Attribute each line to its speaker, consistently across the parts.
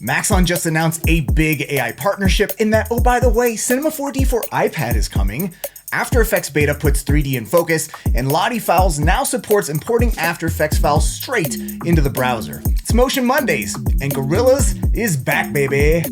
Speaker 1: Maxon just announced a big AI partnership in that, oh by the way, Cinema 4D for iPad is coming. After Effects Beta puts 3D in focus, and LottieFiles now supports importing After Effects files straight into the browser. It's Motion Mondays, and Gorillaz is back, baby!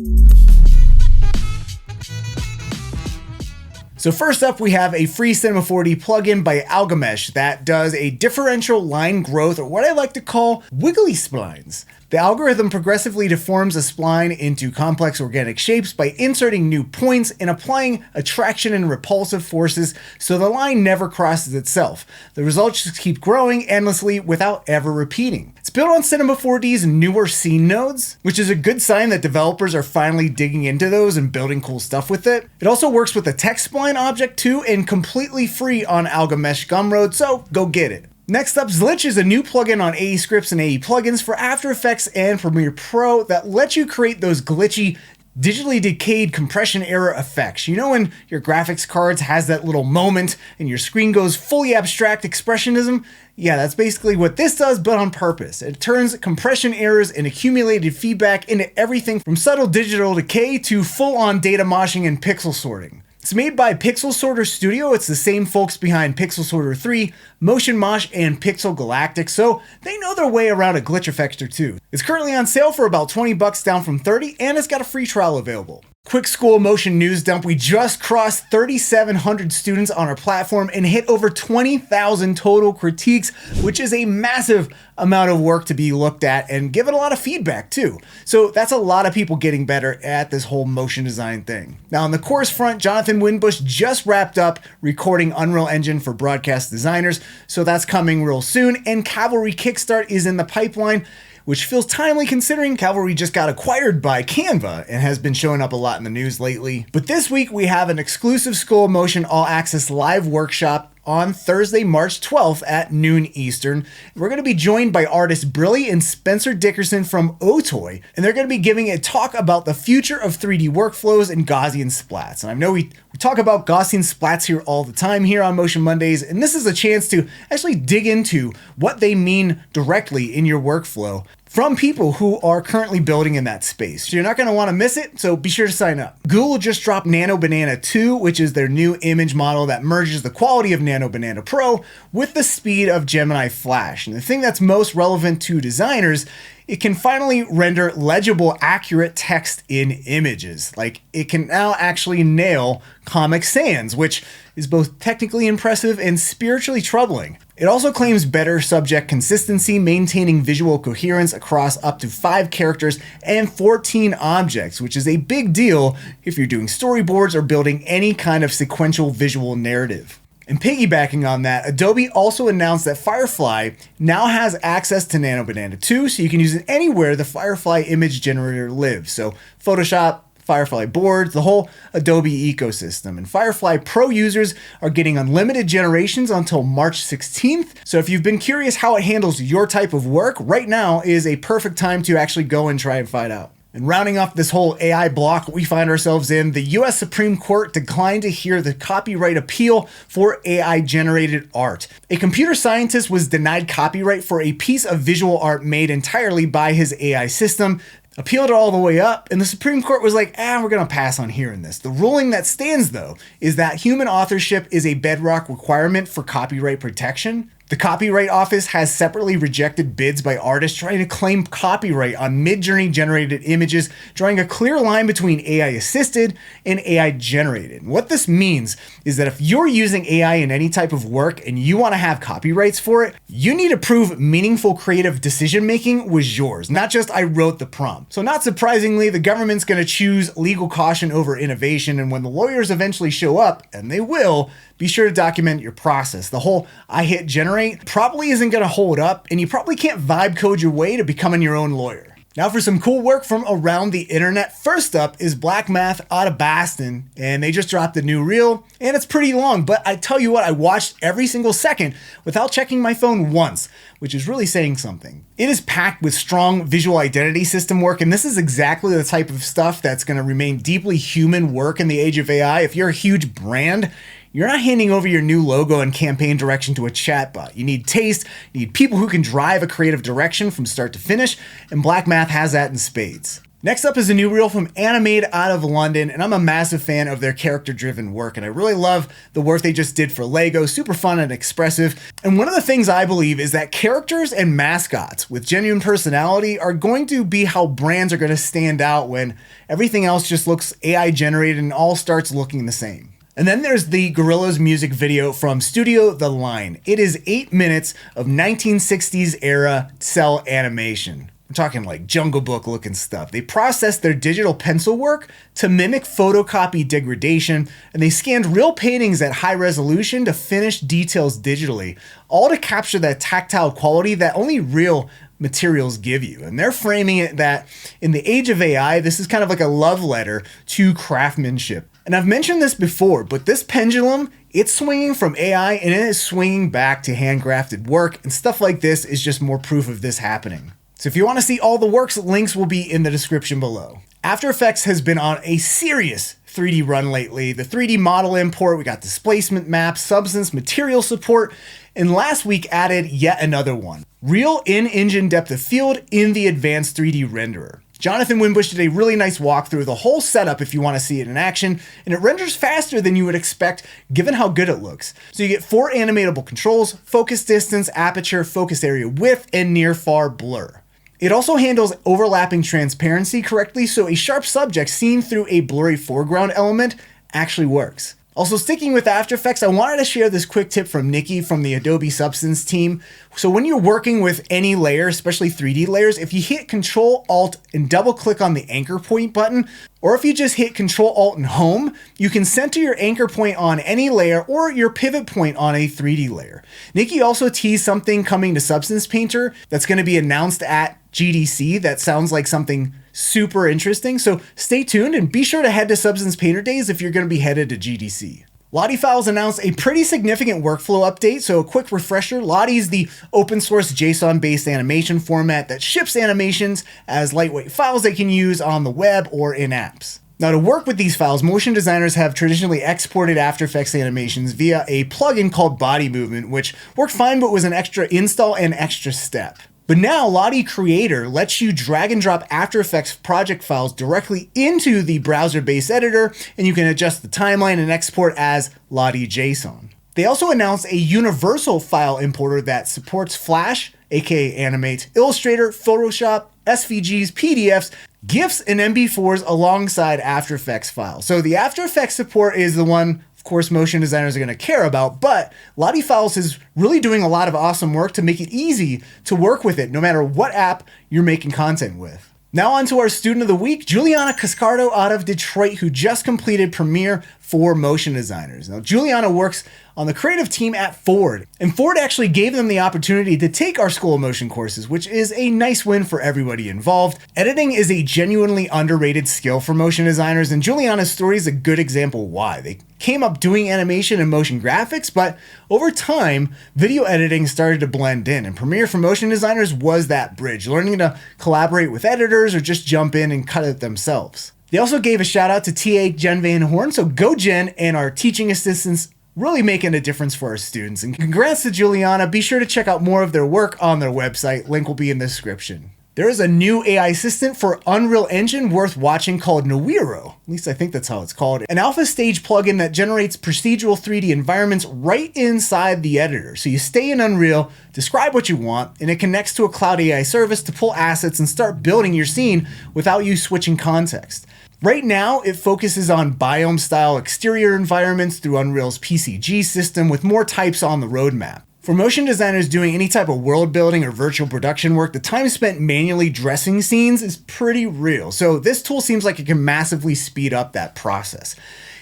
Speaker 1: So first up, we have a free Cinema 4D plugin by AlgoMesh that does a differential line growth, or what I like to call wiggly splines. The algorithm progressively deforms a spline into complex organic shapes by inserting new points and applying attraction and repulsive forces so the line never crosses itself. The results just keep growing endlessly without ever repeating. It's built on Cinema 4D's newer scene nodes, which is a good sign that developers are finally digging into those and building cool stuff with it. It also works with the text spline object too, and completely free on AlgoMesh Gumroad, so go get it. Next up, Jlitch is a new plugin on AEScripts and AE plugins for After Effects and Premiere Pro that lets you create those glitchy, digitally decayed compression error effects. You know when your graphics cards has that little moment and your screen goes fully abstract expressionism? Yeah, that's basically what this does, but on purpose. It turns compression errors and accumulated feedback into everything from subtle digital decay to full-on data moshing and pixel sorting. It's made by Pixel Sorter Studio. It's the same folks behind Pixel Sorter 3, Motion Mosh, and Pixel Galactic, so they know their way around a glitch effect or two. It's currently on sale for about $20 down from $30, and it's got a free trial available. Quick school motion news dump. We just crossed 3,700 students on our platform and hit over 20,000 total critiques, which is a massive amount of work to be looked at and given a lot of feedback too. So that's a lot of people getting better at this whole motion design thing. Now on the course front, Jonathan Winbush just wrapped up recording Unreal Engine for broadcast designers, so that's coming real soon, and Cavalry Kickstart is in the pipeline, which feels timely considering Cavalry just got acquired by Canva and has been showing up a lot in the news lately. But this week we have an exclusive School of Motion All Access live workshop on Thursday, March 12th at noon Eastern. We're going to be joined by artists Brilly and Spencer Dickerson from Otoy, and they're going to be giving a talk about the future of 3D workflows and Gaussian splats. And I know we talk about Gaussian splats here all the time here on Motion Mondays, and this is a chance to actually dig into what they mean directly in your workflow from people who are currently building in that space. So you're not going to want to miss it, so be sure to sign up. Google just dropped Nano Banana 2, which is their new image model that merges the quality of Nano Banana Pro with the speed of Gemini Flash. And the thing that's most relevant to designers, it can finally render legible, accurate text in images. Like, it can now actually nail Comic Sans, which is both technically impressive and spiritually troubling. It also claims better subject consistency, maintaining visual coherence across up to 5 characters and 14 objects, which is a big deal if you're doing storyboards or building any kind of sequential visual narrative. And piggybacking on that, Adobe also announced that Firefly now has access to Nano Banana 2, so you can use it anywhere the Firefly image generator lives. So Photoshop, Firefly boards, the whole Adobe ecosystem. And Firefly Pro users are getting unlimited generations until March 16th. So if you've been curious how it handles your type of work, right now is a perfect time to actually go and try and find out. And rounding off this whole AI block we find ourselves in, the US Supreme Court declined to hear the copyright appeal for AI-generated art. A computer scientist was denied copyright for a piece of visual art made entirely by his AI system, appealed it all the way up, and the Supreme Court was like, we're gonna pass on hearing this. The ruling that stands, though, is that human authorship is a bedrock requirement for copyright protection. The Copyright Office has separately rejected bids by artists trying to claim copyright on Midjourney generated images, drawing a clear line between AI assisted and AI generated. And what this means is that if you're using AI in any type of work and you want to have copyrights for it, you need to prove meaningful creative decision making was yours, not just I wrote the prompt. So not surprisingly, the government's going to choose legal caution over innovation, and when the lawyers eventually show up, and they will, be sure to document your process. The whole I hit generate probably isn't going to hold up, and you probably can't vibe code your way to becoming your own lawyer. Now for some cool work from around the internet. First up is Black Math out of Boston, and they just dropped a new reel, and it's pretty long, but I tell you what, I watched every single second without checking my phone once, which is really saying something. It is packed with strong visual identity system work, and this is exactly the type of stuff that's going to remain deeply human work in the age of AI. If you're a huge brand, you're not handing over your new logo and campaign direction to a chatbot. You need taste, you need people who can drive a creative direction from start to finish, and Black Math has that in spades. Next up is a new reel from Animade out of London, and I'm a massive fan of their character-driven work, and I really love the work they just did for LEGO, super fun and expressive. And one of the things I believe is that characters and mascots with genuine personality are going to be how brands are going to stand out when everything else just looks AI generated and all starts looking the same. And then there's the Gorillaz music video from Studio The Line. It is 8 minutes of 1960s era cell animation. We're talking like Jungle Book looking stuff. They processed their digital pencil work to mimic photocopy degradation, and they scanned real paintings at high resolution to finish details digitally, all to capture that tactile quality that only real materials give you. And they're framing it that in the age of AI, this is kind of like a love letter to craftsmanship. And I've mentioned this before, but this pendulum, it's swinging from AI and it is swinging back to handcrafted work, and stuff like this is just more proof of this happening. So if you want to see all the works, links will be in the description below. After Effects has been on a serious 3D run lately. The 3D model import, we got displacement maps, substance, material support, and last week added yet another one. Real in-engine depth of field in the advanced 3D renderer. Jonathan Winbush did a really nice walkthrough of the whole setup if you want to see it in action, and it renders faster than you would expect given how good it looks. So you get 4 animatable controls: focus distance, aperture, focus area width, and near-far blur. It also handles overlapping transparency correctly, so a sharp subject seen through a blurry foreground element actually works. Also, sticking with After Effects, I wanted to share this quick tip from Nikki from the Adobe Substance team. So when you're working with any layer, especially 3D layers, if you hit Control Alt and double click on the anchor point button, or if you just hit Control Alt and Home, you can center your anchor point on any layer or your pivot point on a 3D layer. Nikki also teased something coming to Substance Painter that's going to be announced at GDC that sounds like something super interesting, so stay tuned and be sure to head to Substance Painter Days if you're going to be headed to GDC. LottieFiles announced a pretty significant workflow update, so a quick refresher. Lottie is the open source JSON-based animation format that ships animations as lightweight files they can use on the web or in apps. Now, to work with these files, motion designers have traditionally exported After Effects animations via a plugin called Body Movement, which worked fine but was an extra install and extra step. But now Lottie Creator lets you drag and drop After Effects project files directly into the browser-based editor, and you can adjust the timeline and export as Lottie JSON. They also announced a universal file importer that supports Flash, aka Animate, Illustrator, Photoshop, SVGs, PDFs, GIFs, and MP4s alongside After Effects files. So the After Effects support is the one, of course, motion designers are going to care about, but LottieFiles is really doing a lot of awesome work to make it easy to work with it, no matter what app you're making content with. Now on to our student of the week, Giuliana Cascardo out of Detroit, who just completed Premiere for motion designers. Now, Giuliana works on the creative team at Ford, and Ford actually gave them the opportunity to take our School of Motion courses, which is a nice win for everybody involved. Editing is a genuinely underrated skill for motion designers, and Giuliana's story is a good example why. They came up doing animation and motion graphics, but over time, video editing started to blend in, and Premiere for motion designers was that bridge, learning to collaborate with editors or just jump in and cut it themselves. They also gave a shout out to TA Jen Van Horn, so go Jen, and our teaching assistants really making a difference for our students. And congrats to Giuliana. Be sure to check out more of their work on their website. Link will be in the description. There is a new AI assistant for Unreal Engine worth watching called Nwiro. At least I think that's how it's called. An alpha stage plugin that generates procedural 3D environments right inside the editor. So you stay in Unreal, describe what you want, and it connects to a cloud AI service to pull assets and start building your scene without you switching context. Right now, it focuses on biome-style exterior environments through Unreal's PCG system with more types on the roadmap. For motion designers doing any type of world building or virtual production work, the time spent manually dressing scenes is pretty real. So this tool seems like it can massively speed up that process.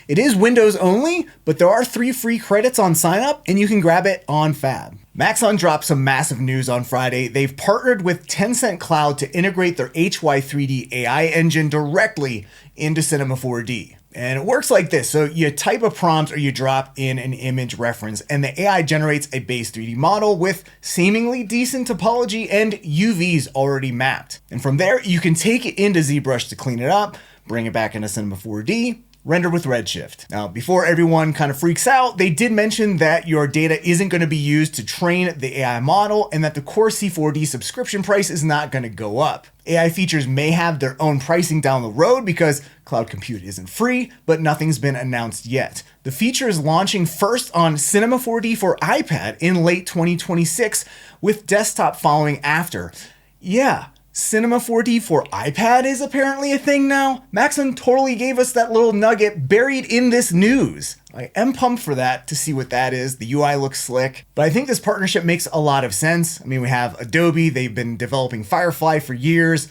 Speaker 1: It is Windows only, but there are 3 free credits on sign up and you can grab it on Fab. Maxon dropped some massive news on Friday. They've partnered with Tencent Cloud to integrate their HY3D AI engine directly into Cinema 4D. And it works like this. So you type a prompt or you drop in an image reference and the AI generates a base 3D model with seemingly decent topology and UVs already mapped. And from there, you can take it into ZBrush to clean it up, bring it back into Cinema 4D, render with Redshift. Now, before everyone kind of freaks out, they did mention that your data isn't going to be used to train the AI model and that the core C4D subscription price is not going to go up. AI features may have their own pricing down the road because cloud compute isn't free, but nothing's been announced yet. The feature is launching first on Cinema 4D for iPad in late 2026, with desktop following after. Yeah, Cinema 4D for iPad is apparently a thing now. Maxon totally gave us that little nugget buried in this news. I am pumped for that to see what that is. The UI looks slick, but I think this partnership makes a lot of sense. I mean, we have Adobe, they've been developing Firefly for years.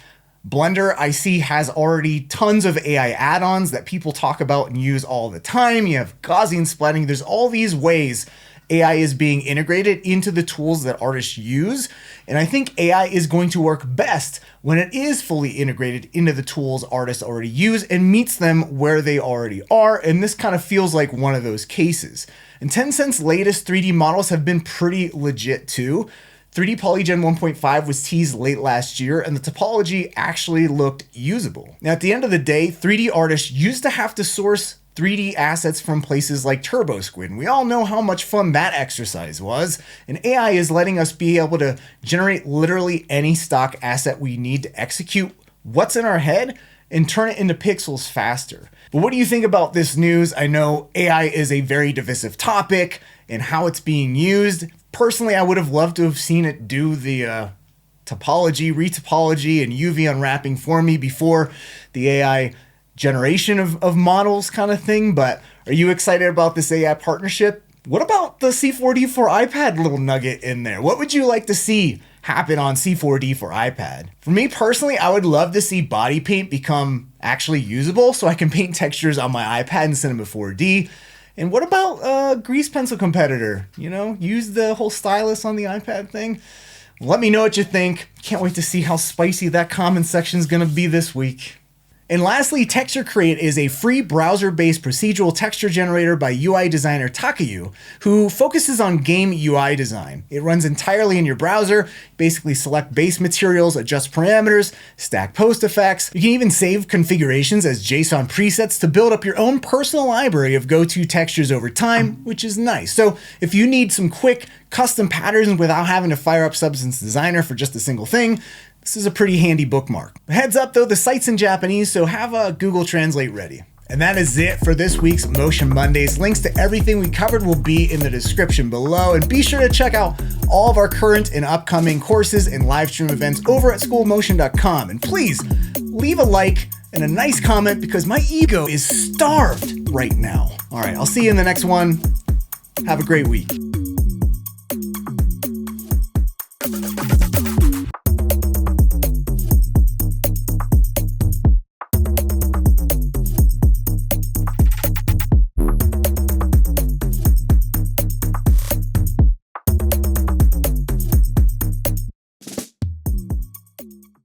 Speaker 1: Blender, I see, has already tons of AI add-ons that people talk about and use all the time. You have Gaussian splatting. There's all these ways AI is being integrated into the tools that artists use. And I think AI is going to work best when it is fully integrated into the tools artists already use and meets them where they already are. And this kind of feels like one of those cases. And Tencent's latest 3D models have been pretty legit too. 3D Polygen 1.5 was teased late last year, and the topology actually looked usable. Now, at the end of the day, 3D artists used to have to source 3D assets from places like TurboSquid, and we all know how much fun that exercise was. And AI is letting us be able to generate literally any stock asset we need to execute what's in our head and turn it into pixels faster. But what do you think about this news? I know AI is a very divisive topic and how it's being used. Personally, I would have loved to have seen it do the topology, retopology, and UV unwrapping for me before the AI generation of models kind of thing. But are you excited about this AI partnership? What about the C4D for iPad little nugget in there? What would you like to see happen on C4D for iPad? For me personally, I would love to see body paint become actually usable so I can paint textures on my iPad in Cinema 4D. And what about grease pencil competitor? You know, use the whole stylus on the iPad thing. Let me know what you think. Can't wait to see how spicy that comment section is gonna be this week. And lastly, TextureCreate is a free browser-based procedural texture generator by UI designer Takayu, who focuses on game UI design. It runs entirely in your browser. Basically select base materials, adjust parameters, stack post effects. You can even save configurations as JSON presets to build up your own personal library of go-to textures over time, which is nice. So if you need some quick custom patterns without having to fire up Substance Designer for just a single thing, this is a pretty handy bookmark. Heads up though, the site's in Japanese, so have a Google Translate ready. And that is it for this week's Motion Mondays. Links to everything we covered will be in the description below, and be sure to check out all of our current and upcoming courses and live stream events over at schoolmotion.com. And please leave a like and a nice comment because my ego is starved right now. All right, I'll see you in the next one. Have a great week.